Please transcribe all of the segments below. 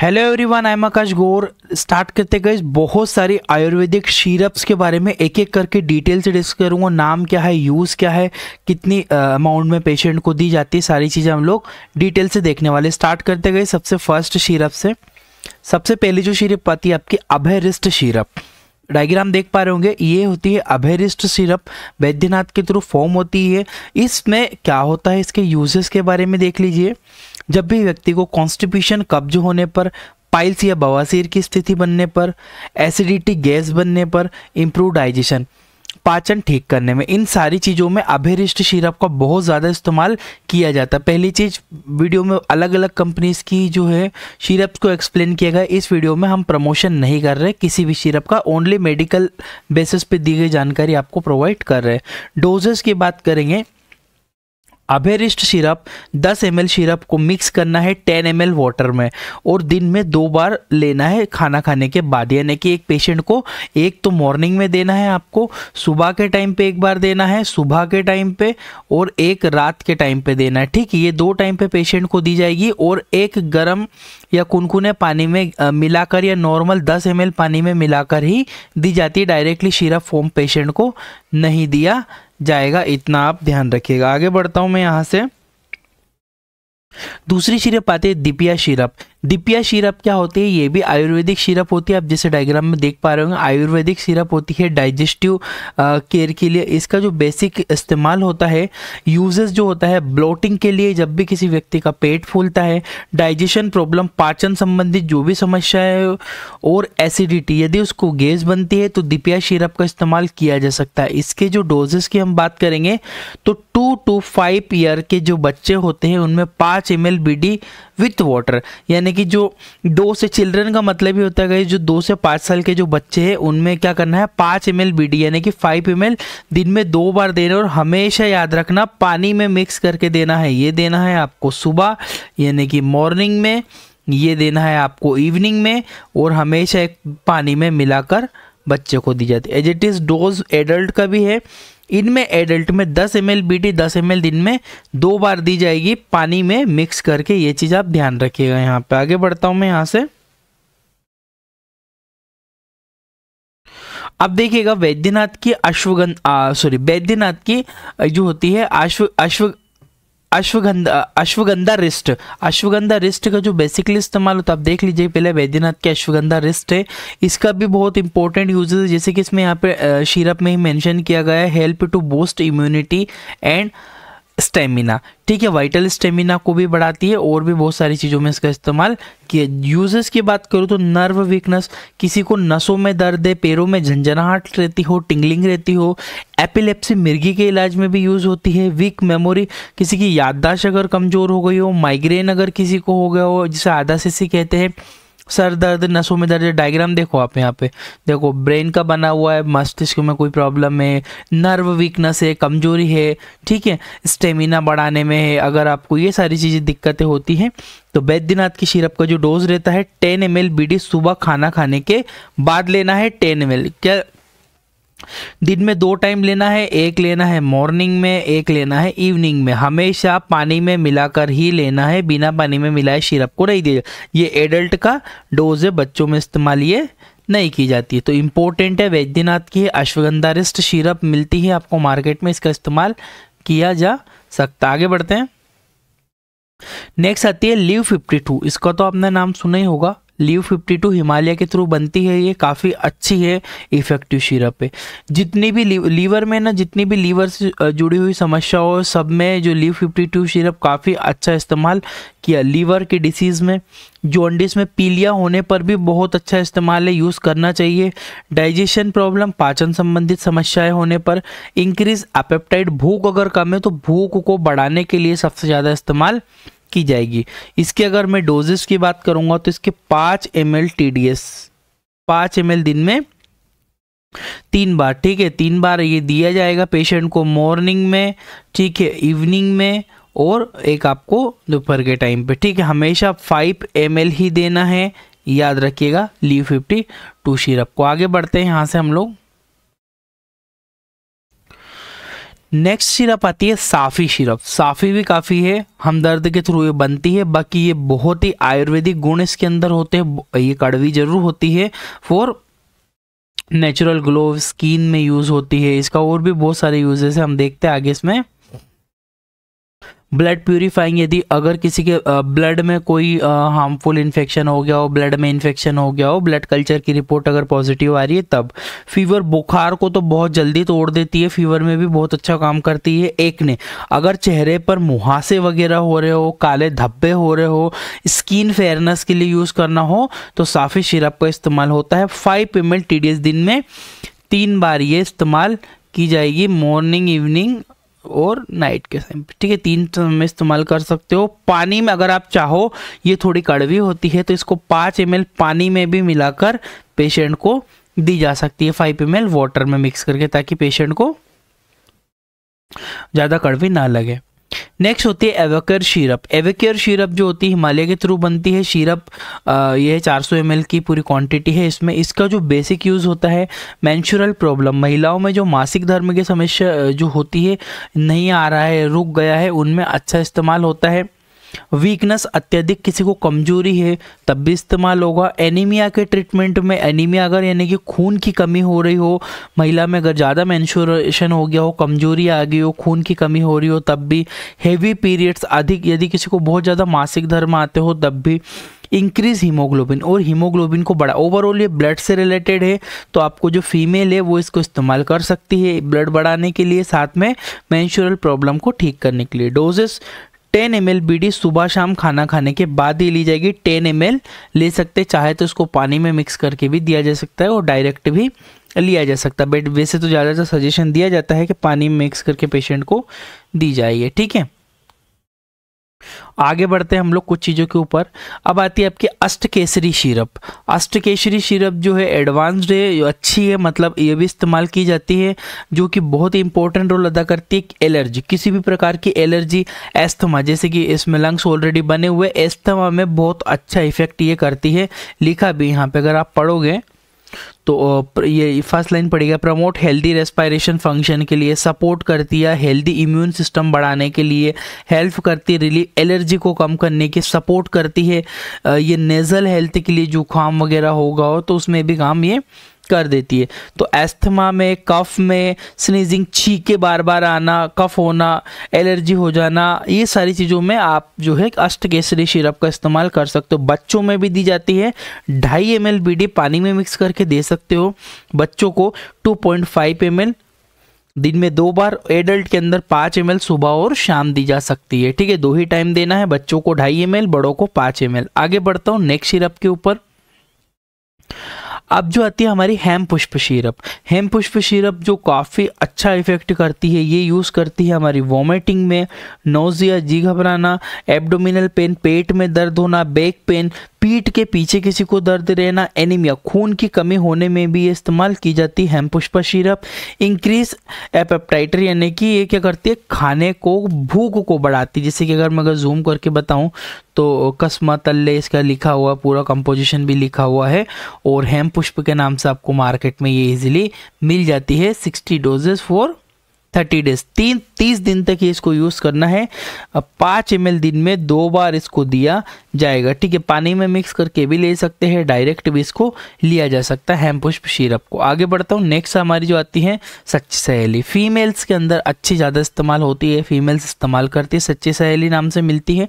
Hello everyone, I am Akash Gaur. Start करते गए बहुत सारी आयुर्वेदिक सिरप्स के बारे में एक एक करके डिटेल से डिस्कस करूँगा। नाम क्या है, यूज़ क्या है, कितनी अमाउंट में पेशेंट को दी जाती है, सारी चीज़ें हम लोग डिटेल से देखने वाले। स्टार्ट करते गए सबसे फर्स्ट सिरप से। सबसे पहली जो सिरप आती है आपकी अभयरिष्ट सिरप। डायग्राम देख पा रहे होंगे, ये होती है अभयरिष्ट सिरप, वैद्यनाथ के थ्रू फॉर्म होती है। इसमें क्या होता है, इसके यूजेस के बारे में देख लीजिए। जब भी व्यक्ति को कॉन्स्टिपेशन, कब्ज होने पर, पाइल्स या बवासीर की स्थिति बनने पर, एसिडिटी, गैस बनने पर, इम्प्रूव डाइजेशन, पाचन ठीक करने में, इन सारी चीज़ों में अभयरिष्ट सिरप का बहुत ज़्यादा इस्तेमाल किया जाता है। पहली चीज़, वीडियो में अलग अलग कंपनीज की जो है सिरप्स को एक्सप्लेन किया गया। इस वीडियो में हम प्रमोशन नहीं कर रहे किसी भी सिरप का, ओनली मेडिकल बेसिस पे दी गई जानकारी आपको प्रोवाइड कर रहे हैं। डोजेस की बात करेंगे, अभयरिष्ट सिरप 10 ml सिरप को मिक्स करना है 10 ml वाटर में और दिन में 2 बार लेना है खाना खाने के बाद। यानी कि एक पेशेंट को एक तो मॉर्निंग में देना है, आपको सुबह के टाइम पे एक बार देना है, सुबह के टाइम पे, और एक रात के टाइम पे देना है। ठीक है, ये 2 टाइम पे पेशेंट को दी जाएगी और एक गर्म या कुनकुने पानी में मिलाकर या नॉर्मल 10 ml पानी में मिलाकर ही दी जाती है। डायरेक्टली सिरप फॉर्म पेशेंट को नहीं दिया जाएगा, इतना आप ध्यान रखिएगा। आगे बढ़ता हूं मैं यहां से। दूसरी सिरप आती है दिपिया सिरप। दिपिया सिरप क्या होती है, ये भी आयुर्वेदिक सिरप होती है। आप जैसे डायग्राम में देख पा रहे होंगे, आयुर्वेदिक सिरप होती है डाइजेस्टिव केयर के लिए। इसका जो बेसिक इस्तेमाल होता है, यूजेस जो होता है, ब्लोटिंग के लिए, जब भी किसी व्यक्ति का पेट फूलता है, डाइजेशन प्रॉब्लम, पाचन संबंधित जो भी समस्या है, और एसिडिटी, यदि उसको गैस बनती है तो दिपिया सिरप का इस्तेमाल किया जा सकता है। इसके जो डोजेस की हम बात करेंगे तो 2 to 5 ईयर के जो बच्चे होते हैं उनमें 5 ml BD विथ वाटर, यानी कि जो 2 से, चिल्ड्रन का मतलब ही होता है जो 2 से 5 साल के जो बच्चे हैं उनमें क्या करना है, 5 ml BD यानी कि 5 ml दिन में 2 बार देना। और हमेशा याद रखना पानी में मिक्स करके देना है। ये देना है आपको सुबह यानी कि मॉर्निंग में, ये देना है आपको इवनिंग में, और हमेशा एक पानी में मिलाकर बच्चे को दी जाती है। As it is dose adult का भी है। इनमें एडल्ट में 10 ml BD 10 ml दिन में 2 बार दी जाएगी पानी में मिक्स करके। ये चीज आप ध्यान रखिएगा। यहाँ पे आगे बढ़ता हूं मैं यहाँ से। अब देखिएगा वैद्यनाथ की वैद्यनाथ की जो होती है अश्वगंधा रिस्ट। अश्वगंधा रिस्ट का जो बेसिकली इस्तेमाल होता है, आप देख लीजिए। पहले वैद्यनाथ की अश्वगंधा रिस्ट है, इसका भी बहुत इंपॉर्टेंट यूजेस है। जैसे कि इसमें यहाँ पे सिरप में ही मेंशन किया गया है, help to boost immunity and stamina. ठीक है, वाइटल स्टेमिना को भी बढ़ाती है, और भी बहुत सारी चीज़ों में इसका इस्तेमाल किया। यूजेस की बात करूँ तो नर्व वीकनेस, किसी को नसों में दर्द है, पैरों में झंझनाहट रहती हो, टिंगलिंग रहती हो, एपिलेप्सी, मिर्गी के इलाज में भी यूज होती है। वीक मेमोरी, किसी की याददाश्त अगर कमजोर हो गई हो, माइग्रेन अगर किसी को हो गया हो, जिसे आधाशिसी कहते हैं, सर दर्द, नसों में दर्द। डायग्राम देखो आप, यहाँ पे देखो ब्रेन का बना हुआ है, मस्तिष्क में कोई प्रॉब्लम है, नर्व वीकनेस है, कमजोरी है, ठीक है, स्टेमिना बढ़ाने में है, अगर आपको ये सारी चीज़ें दिक्कतें होती हैं तो वैद्यनाथ की सिरप का जो डोज रहता है 10 ml BD सुबह खाना खाने के बाद लेना है। 10 ml क्या दिन में 2 टाइम लेना है, एक लेना है मॉर्निंग में, एक लेना है इवनिंग में। हमेशा पानी में मिलाकर ही लेना है, बिना पानी में मिलाए सिरप को नहीं दिया। ये एडल्ट का डोज है, बच्चों में इस्तेमाल ये नहीं की जाती है। तो इम्पोर्टेंट है, वैद्यनाथ की अश्वगंधारिष्ट सिरप मिलती है आपको मार्केट में, इसका इस्तेमाल किया जा सकता है। आगे बढ़ते हैं। नेक्स्ट आती है लीव 52। इसका तो आपने नाम सुना ही होगा। लीव 52 हिमालय के थ्रू बनती है, ये काफ़ी अच्छी है, इफेक्टिव सिरप है। जितनी भी लीवर में ना, जितनी भी लीवर से जुड़ी हुई समस्या हो, सब में जो लीव 52 सिरप काफ़ी अच्छा इस्तेमाल किया। लीवर की डिसीज़ में, जॉन्डिस में, पीलिया होने पर भी बहुत अच्छा इस्तेमाल है, यूज़ करना चाहिए। डाइजेशन प्रॉब्लम, पाचन संबंधित समस्याएं होने पर, इंक्रीज एपेटाइट, भूख अगर कम है तो भूख को बढ़ाने के लिए सबसे ज़्यादा इस्तेमाल की जाएगी। इसके अगर मैं डोजेस की बात करूंगा तो इसके 5 ml TDS, 5 ml दिन में 3 बार, ठीक है, 3 बार ये दिया जाएगा पेशेंट को, मॉर्निंग में, ठीक है, इवनिंग में, और एक आपको दोपहर के टाइम पे। ठीक है, हमेशा 5 ml ही देना है, याद रखिएगा लीव 52 सिरप को। आगे बढ़ते हैं यहाँ से हम लोग। नेक्स्ट सिरप आती है साफी सिरप। साफी भी काफ़ी है हमदर्द के थ्रू ये बनती है, बाकी ये बहुत ही आयुर्वेदिक गुण इसके अंदर होते हैं। ये कड़वी जरूर होती है, फॉर नेचुरल ग्लो स्किन में यूज़ होती है। इसका और भी बहुत सारे यूजेस है, हम देखते हैं आगे इसमें। ब्लड प्यूरिफाइंग, यदि अगर किसी के ब्लड में कोई हार्मफुल इन्फेक्शन हो गया हो, ब्लड में इन्फेक्शन हो गया हो, ब्लड कल्चर की रिपोर्ट अगर पॉजिटिव आ रही है तब। फीवर, बुखार को तो बहुत जल्दी तोड़ देती है, फीवर में भी बहुत अच्छा काम करती है। एक्ने, अगर चेहरे पर मुहासे वगैरह हो रहे हो, काले धब्बे हो रहे हो, स्किन फेयरनेस के लिए यूज़ करना हो तो साफी सिरप का इस्तेमाल होता है। 5 ml TDS दिन में 3 बार ये इस्तेमाल की जाएगी, मॉर्निंग, इवनिंग और नाइट के टाइम, ठीक है। 3 समय में इस्तेमाल कर सकते हो। पानी में अगर आप चाहो, ये थोड़ी कड़वी होती है तो इसको 5 ml पानी में भी मिलाकर पेशेंट को दी जा सकती है, 5 ml वाटर में मिक्स करके, ताकि पेशेंट को ज़्यादा कड़वी ना लगे। नेक्स्ट होती है एवोक्योर सिरप। एवोक्योर सिरप जो होती है हिमालय के थ्रू बनती है सिरप। ये 400 ml की पूरी क्वांटिटी है इसमें। इसका जो बेसिक यूज़ होता है, मेंस्ट्रुअल प्रॉब्लम, महिलाओं में जो मासिक धर्म की समस्या जो होती है, नहीं आ रहा है, रुक गया है, उनमें अच्छा इस्तेमाल होता है। वीकनेस, अत्यधिक किसी को कमजोरी है तब भी इस्तेमाल होगा। एनीमिया के ट्रीटमेंट में, एनीमिया अगर यानी कि खून की कमी हो रही हो, महिला में अगर ज़्यादा मेंस्ट्रुएशन हो गया हो, कमजोरी आ गई हो, खून की कमी हो रही हो तब भी। हेवी पीरियड्स, अधिक यदि किसी को बहुत ज़्यादा मासिक धर्म आते हो तब भी। इंक्रीज हीमोग्लोबिन, और हीमोग्लोबिन को बढ़ा, ओवरऑल ये ब्लड से रिलेटेड है तो आपको जो फीमेल है वो इसको इस्तेमाल कर सकती है ब्लड बढ़ाने के लिए, साथ में मेंस्ट्रुअल प्रॉब्लम को ठीक करने के लिए। डोजेस 10 ml BD सुबह शाम खाना खाने के बाद ही ली जाएगी। 10 ml ले सकते, चाहे तो इसको पानी में मिक्स करके भी दिया जा सकता है और डायरेक्ट भी लिया जा सकता है, बट वैसे तो ज़्यादातर सजेशन दिया जाता है कि पानी में मिक्स करके पेशेंट को दी जाए, ठीक है। आगे बढ़ते हैं हम लोग कुछ चीज़ों के ऊपर। अब आती है आपकी अष्टकेसरी सिरप। अष्टकेसरी सिरप जो है एडवांस्ड है, अच्छी है, मतलब ये भी इस्तेमाल की जाती है, जो कि बहुत ही इंपॉर्टेंट रोल अदा करती है एलर्जी, किसी भी प्रकार की एलर्जी, एस्थमा, जैसे कि इसमें लंग्स ऑलरेडी बने हुए, एस्थमा में बहुत अच्छा इफेक्ट ये करती है। लिखा भी यहाँ पे अगर आप पढ़ोगे तो ये फर्स्ट लाइन पड़ेगा, प्रमोट हेल्दी रेस्पिरेशन फंक्शन के लिए, सपोर्ट करती है हेल्दी इम्यून सिस्टम बढ़ाने के लिए, हेल्प करती है रिलीफ, एलर्जी को कम करने की सपोर्ट करती है। ये नेजल हेल्थ के लिए, जुकाम वगैरह होगा हो तो उसमें भी काम ये कर देती है। तो एस्थमा में, कफ में, स्नीजिंग, छींके बार बार आना, कफ होना, एलर्जी हो जाना, ये सारी चीज़ों में आप जो है अष्टकेसरी सिरप का इस्तेमाल कर सकते हो। बच्चों में भी दी जाती है, 2.5 ml BD पानी में मिक्स करके दे सकते हो बच्चों को। 2.5 ml दिन में 2 बार, एडल्ट के अंदर 5 ml सुबह और शाम दी जा सकती है, ठीक है। 2 ही टाइम देना है, बच्चों को 2.5 ml, बड़ों को 5 ml। आगे बढ़ता हूँ नेक्स्ट सिरप के ऊपर। अब जो आती है हमारी हेम पुष्प सिरप। हेम पुष्प सिरप जो काफ़ी अच्छा इफेक्ट करती है, ये यूज़ करती है हमारी वॉमिटिंग में, नोजिया, जी घबराना, एब्डोमिनल पेन, पेट में दर्द होना, बैक पेन, पीठ के पीछे किसी को दर्द रहना, एनीमिया, खून की कमी होने में भी ये इस्तेमाल की जाती है हेम पुष्प सिरप। इंक्रीज एपेटाइट, यानी कि ये क्या करती है, खाने को, भूख को बढ़ाती है। जैसे कि अगर मैं जूम करके बताऊं तो कसमा तल्ले इसका लिखा हुआ, पूरा कंपोजिशन भी लिखा हुआ है, और हेम पुष्प के नाम से आपको मार्केट में ये इजीली मिल जाती है। 60 डोजेस फॉर 30 डेज, 30 दिन तक ये इसको यूज़ करना है। 5 ml दिन में 2 बार इसको दिया जाएगा, ठीक है। पानी में मिक्स करके भी ले सकते हैं, डायरेक्ट भी इसको लिया जा सकता है हेम पुष्प सिरप को। आगे बढ़ता हूँ, नेक्स्ट हमारी जो आती है सच्ची सहेली। फीमेल्स के अंदर अच्छी ज़्यादा इस्तेमाल होती है, फीमेल्स इस्तेमाल करती है, सच्ची सहेली नाम से मिलती है।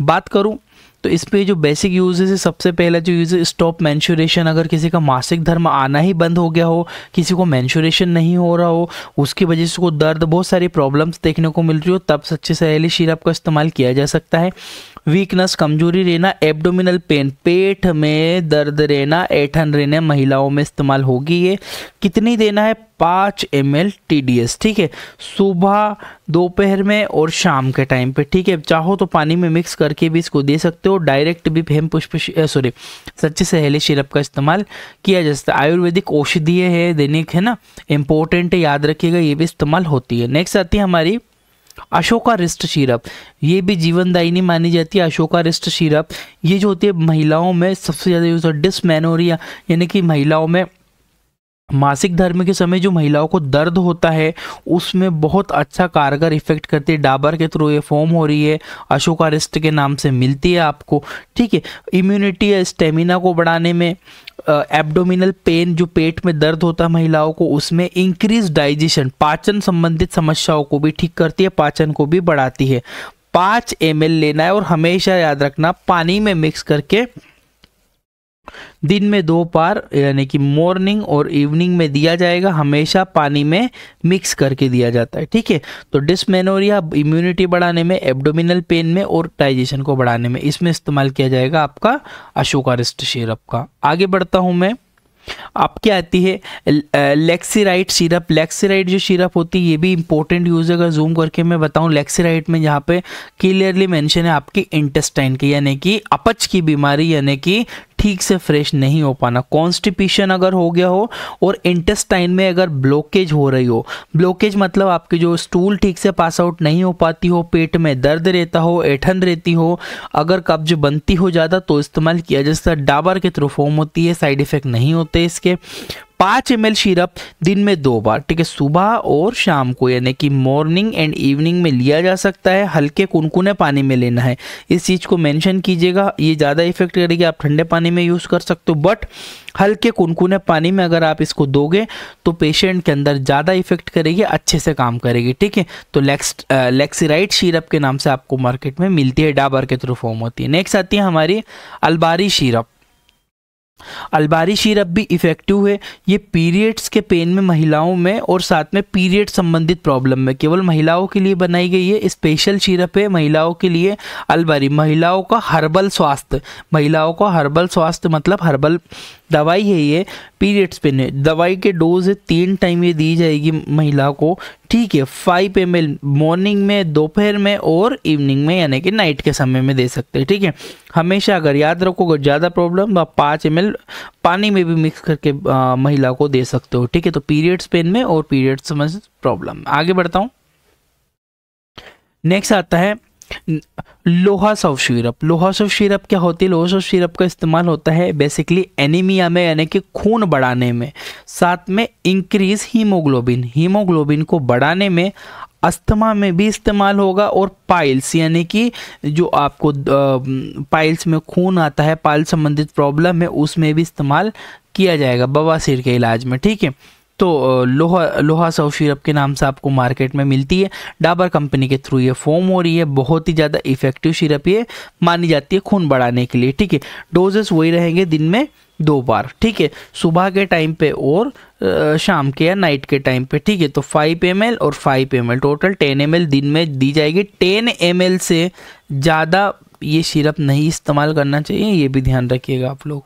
बात करूँ तो इस पे जो बेसिक यूजेस है, सबसे पहला जो यूज है स्टॉप मेंस्ट्रुएशन। अगर किसी का मासिक धर्म आना ही बंद हो गया हो, किसी को मेंस्ट्रुएशन नहीं हो रहा हो, उसकी वजह से को दर्द, बहुत सारी प्रॉब्लम्स देखने को मिल रही हो, तब सच्ची सहेली सिरप का इस्तेमाल किया जा सकता है। वीकनेस, कमजोरी रहना, एब्डोमिनल पेन, पेट में दर्द रहना, ऐठन रहना, महिलाओं में इस्तेमाल होगी ये। कितनी देना है, 5 ml TDS, ठीक है, सुबह, दोपहर में और शाम के टाइम पे, ठीक है। चाहो तो पानी में मिक्स करके भी इसको दे सकते हो, डायरेक्ट भी हेम पुष्प सच्ची सहेली सिरप का इस्तेमाल किया जा सकता है। आयुर्वेदिक औषधीय है, दैनिक है ना, इंपॉर्टेंट है, याद रखिएगा, ये भी इस्तेमाल होती है। नेक्स्ट आती है हमारी अशोका रिस्ट सिरप। ये भी जीवनदायिनी मानी जाती है अशोका रिस्ट सिरप। ये जो होती है महिलाओं में सबसे ज़्यादा यूज होता है, डिस्मेनोरिया, यानी कि महिलाओं में मासिक धर्म के समय जो महिलाओं को दर्द होता है उसमें बहुत अच्छा कारगर इफेक्ट करती है। डाबर के थ्रू ये फॉर्म हो रही है, अशोका रिस्ट के नाम से मिलती है आपको, ठीक है। इम्यूनिटी या स्टेमिना को बढ़ाने में, एब्डोमिनल पेन जो पेट में दर्द होता है महिलाओं को उसमें, इंक्रीज डाइजेशन पाचन संबंधित समस्याओं को भी ठीक करती है, पाचन को भी बढ़ाती है। 5 ml लेना है और हमेशा याद रखना पानी में मिक्स करके दिन में 2 बार यानी कि मॉर्निंग और इवनिंग में दिया जाएगा, हमेशा पानी में मिक्स करके दिया जाता है, ठीक है। तो डिस्मेनोरिया इम्यूनिटी बढ़ाने में, एब्डोमिनल पेन में और डाइजेशन को बढ़ाने में इसमें इस्तेमाल किया जाएगा आपका अशोका रिस्ट सिरप का। आगे बढ़ता हूं मैं, आपकी आती है लेक्सीराइट सिरप। लेक्सीराइट जो सिरप होती है ये भी इंपॉर्टेंट यूज है। अगर जूम करके मैं बताऊं लेक्सीराइट में यहाँ पे क्लियरली मेंशन है आपकी इंटेस्टाइन की यानी कि अपच की बीमारी, यानी कि ठीक से फ्रेश नहीं हो पाना, कॉन्स्टिपेशन अगर हो गया हो और इंटेस्टाइन में अगर ब्लॉकेज हो रही हो, ब्लॉकेज मतलब आपकी जो स्टूल ठीक से पास आउट नहीं हो पाती हो, पेट में दर्द रहता हो, ऐंठन रहती हो, अगर कब्ज बनती हो ज़्यादा तो इस्तेमाल किया जैसा डाबर के थ्रू फॉर्म होती है, साइड इफेक्ट नहीं होते इसके। 5 ml सिरप दिन में 2 बार, ठीक है, सुबह और शाम को यानी कि मॉर्निंग एंड इवनिंग में लिया जा सकता है। हल्के कुनकुने पानी में लेना है, इस चीज़ को मेंशन कीजिएगा। ये ज़्यादा इफेक्ट करेगी, आप ठंडे पानी में यूज़ कर सकते हो, बट हल्के कुनकुने पानी में अगर आप इसको दोगे तो पेशेंट के अंदर ज़्यादा इफेक्ट करेगी, अच्छे से काम करेगी, ठीक है। तो लेक्सीराइट सिरप के नाम से आपको मार्केट में मिलती है, डाबर के थ्रू फॉर्म होती है। नेक्स्ट आती है हमारी अल्बारी सिरप। अल्बारी सिरप भी इफेक्टिव है। ये पीरियड्स के पेन में महिलाओं में और साथ में पीरियड संबंधित प्रॉब्लम में केवल महिलाओं के लिए बनाई गई है, स्पेशल सिरप है महिलाओं के लिए। अल्बारी महिलाओं का हर्बल स्वास्थ्य, महिलाओं का हर्बल स्वास्थ्य मतलब हर्बल दवाई है ये, पीरियड्स पेन है। दवाई के डोज 3 टाइम ये दी जाएगी महिला को, ठीक है। 5 ml मॉर्निंग में, दोपहर में और इवनिंग में यानी कि नाइट के समय में दे सकते हैं, ठीक है। हमेशा अगर याद रखो अगर ज़्यादा प्रॉब्लम आप 5 ml पानी में भी मिक्स करके महिला को दे सकते हो, ठीक है। तो पीरियड्स पेन में और पीरियड्स समझ प्रॉब्लम। आगे बढ़ता हूँ, नेक्स्ट आता है लोहा सॉफ सिरप। लोहा सॉफ सिरप क्या होती है? लोहा सॉफ सिरप का इस्तेमाल होता है बेसिकली एनीमिया में यानी कि खून बढ़ाने में, साथ में इंक्रीज हीमोग्लोबिन, हीमोग्लोबिन को बढ़ाने में, अस्थमा में भी इस्तेमाल होगा और पाइल्स यानी कि जो आपको पाइल्स में खून आता है, पाइल्स संबंधित प्रॉब्लम है उसमें भी इस्तेमाल किया जाएगा बवासीर के इलाज में, ठीक है। तो लोहा सॉफ सिरप के नाम से आपको मार्केट में मिलती है, डाबर कंपनी के थ्रू ये फॉर्म हो रही है। बहुत ही ज़्यादा इफेक्टिव सिरप ये मानी जाती है खून बढ़ाने के लिए, ठीक है। डोजेस वही रहेंगे दिन में 2 बार, ठीक है, सुबह के टाइम पे और शाम के या नाइट के टाइम पे, ठीक है। तो 5 ml और 5 ml टोटल 10 ml दिन में दी जाएगी। 10 ml से ज़्यादा ये सिरप नहीं इस्तेमाल करना चाहिए, ये भी ध्यान रखिएगा आप लोग।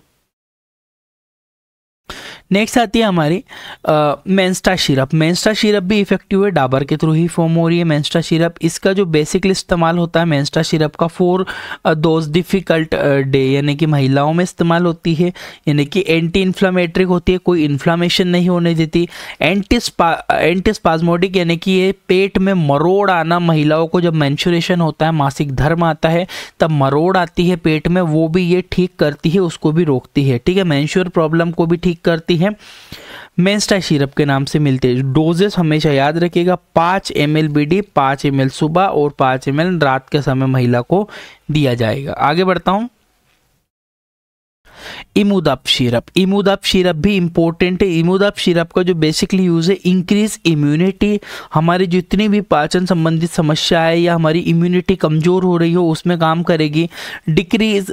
नेक्स्ट आती है हमारी मेंस्टा सिरप। मेंस्टा सिरप भी इफेक्टिव है, डाबर के थ्रू ही फॉर्म हो रही है मेंस्टा सिरप। इसका जो बेसिकली इस्तेमाल होता है मेंस्टा सिरप का फॉर दोज डिफिकल्ट डे यानी कि महिलाओं में इस्तेमाल होती है, यानी कि एंटी इन्फ्लामेटरी होती है, कोई इन्फ्लामेशन नहीं होने देती। एंटी स्पाज्मोडिक यानी कि ये पेट में मरोड़ आना, महिलाओं को जब मेंस्ट्रुएशन होता है, मासिक धर्म आता है तब मरोड़ आती है पेट में, वो भी ये ठीक करती है, उसको भी रोकती है, ठीक है। मेंस्ट्रुअल प्रॉब्लम को भी ठीक करती है। मेंस्टा सिरप के नाम से मिलते हैं। डोजेस हमेशा याद रखिएगा 5 ml बीडी, 5 ml सुबह और 5 ml रात के समय महिला को दिया जाएगा। आगे बढ़ता हूं, इमुदाप सिरप। इमुदाप सिरप भी इंपॉर्टेंट है। इमुदाप सिरप का जो बेसिकली यूज है इंक्रीज इम्यूनिटी, हमारी जितनी भी पाचन संबंधित समस्या है या हमारी इम्यूनिटी कमजोर हो रही हो उसमें काम करेगी। डिक्रीज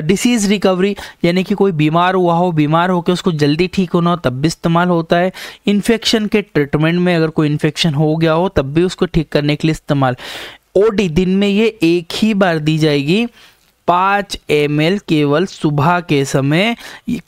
डिसीज रिकवरी यानी कि कोई बीमार हुआ हो, बीमार होकर उसको जल्दी ठीक होना हो तब भी इस्तेमाल होता है। इन्फेक्शन के ट्रीटमेंट में अगर कोई इन्फेक्शन हो गया हो तब भी उसको ठीक करने के लिए इस्तेमाल। ओडी दिन में ये एक ही बार दी जाएगी, 5 ml केवल सुबह के समय।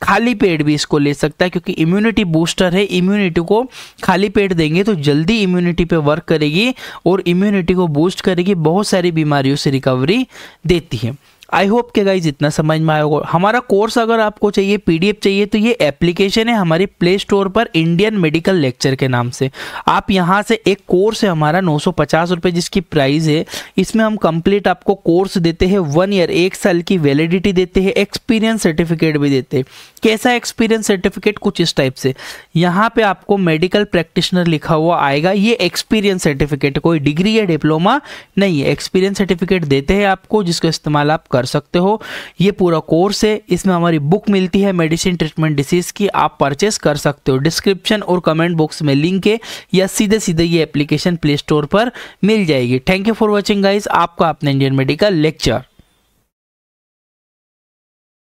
खाली पेट भी इसको ले सकता है क्योंकि इम्यूनिटी बूस्टर है, इम्यूनिटी को खाली पेट देंगे तो जल्दी इम्यूनिटी पे वर्क करेगी और इम्यूनिटी को बूस्ट करेगी, बहुत सारी बीमारियों से रिकवरी देती है। आई होप कि गाइज इतना समझ में आया होगा। हमारा कोर्स अगर आपको चाहिए, पीडीएफ चाहिए, तो ये एप्लीकेशन है हमारी प्ले स्टोर पर, इंडियन मेडिकल लेक्चर के नाम से। आप यहाँ से एक कोर्स है हमारा 950 रुपये जिसकी प्राइस है, इसमें हम कंप्लीट आपको कोर्स देते हैं, 1 ईयर 1 साल की वैलिडिटी देते हैं, एक्सपीरियंस सर्टिफिकेट भी देते हैं। कैसा एक्सपीरियंस सर्टिफिकेट? कुछ इस टाइप से, यहाँ पे आपको मेडिकल प्रैक्टिशनर लिखा हुआ आएगा, ये एक्सपीरियंस सर्टिफिकेट, कोई डिग्री या डिप्लोमा नहीं है, एक्सपीरियंस सर्टिफिकेट देते हैं आपको जिसका इस्तेमाल आप कर सकते हो। ये पूरा कोर्स है, इसमें हमारी बुक मिलती है मेडिसिन ट्रीटमेंट डिसीज की, आप परचेस कर सकते हो। डिस्क्रिप्शन और कमेंट बॉक्स में लिंक है, या सीधे सीधे ये एप्लीकेशन प्ले स्टोर पर मिल जाएगी। Thank you for watching guys, आपका अपना इंडियन मेडिकल लेक्चर।